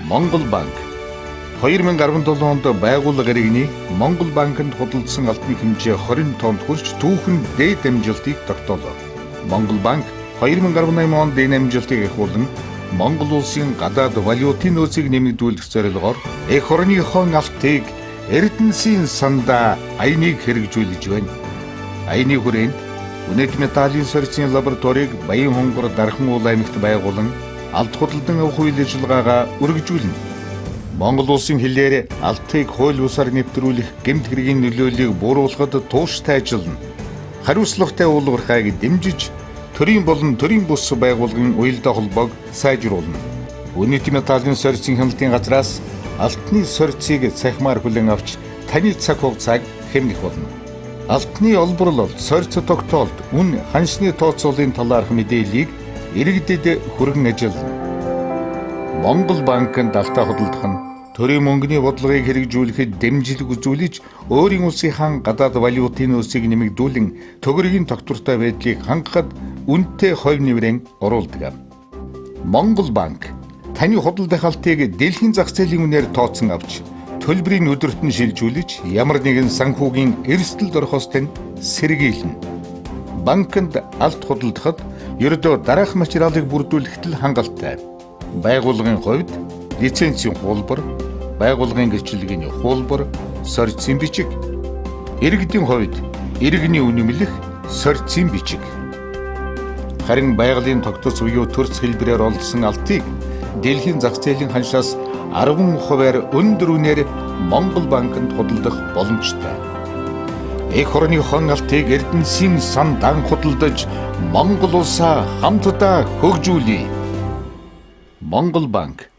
Монгол банк 2017 онд байгууллага иргэний Монгол банкнд худалдсан алтны хэмжээ 20 тоннд хүрч түүхэн дээд амжилтыг тогтоолоо. Монгол банк 2018 онд энэ амжилтыг ахиулан Монгол улсын гадаад валютын нөөцийг нэмэгдүүлэх зорилгоор эх орныхон алтыг Эрдэнэсийн сандаа аяныг хэрэгжүүлж байна. Аяны хүрээнд үнэт металлын сорьцын лабораторийг Баян хонгор Дархан уул аймагт байгуулан алт худалдан авах үйл ажиллагаагаа үргэлжүүлнэ. Монгол улсын хилээр алтыг хууль бусаар нэвтрүүлэх гэмт хэргийн нөлөөллийг бууруулахад тууштай ажиллана. Хариуцлагатай уулуурхайг дэмжиж төрийн болон төрийн бус байгууллагын уялдаа холбоог сайжруулна. Үнэт металлын сорьцын хяналтын газраас алтны сорьцыг цахимаар хүлээн авч таны цаг хугацааг хэмнэх болно. Алтны олборлол, сорьц тогтоолт, үн ханшны тооцоолын талаарх мэдээллийг иргэдэд хүргэн ажиллана. Монгол банкнд алтаа худалдах нь төрийн мөнгөний бодлогыг хэрэгжүүлэхэд дэмжлэг үзүүлж, өөрийн улсынхаа гадаад валютын нөөцийг нэмэгдүүлэн төгрөгийн тогтвортой байдлыг хангахад үнэтэй хувь нэмрэн оруулдаг. Монгол банк таны худалдах алтыг дэлхийн зах зээлийн үнээр тооцсон авч төлбөрийн өдөрт нь шилжүүлж ямар нэгэн санхүүгийн эрсдэлд орохоос тань сэргийлнэ. Банкнд алт худалдахад ердөө дараах материалыг бүрдүүлэхэд л хангалттай. Байгууллагын хувьд лицензийн хуулбар, байгууллагын гэрчлэгийн хуулбар, сорьцын бичиг. Иргэдийн хувьд иргэний үнэмлэх, сорьцын бичиг. Харин байгалийн тогтоц буюу төрц хэлбэрээр олдсон алтыг дэлхийн зах зээлийн ханшаас 10%-аар өндөр үнээр Монгол банкнд худалдах боломжтой. Эх орныхон алтыг Эрдэнэсийн сандаа худалдаж Монгол улсаа хамтдаа хөгжүүлье. Монгол банк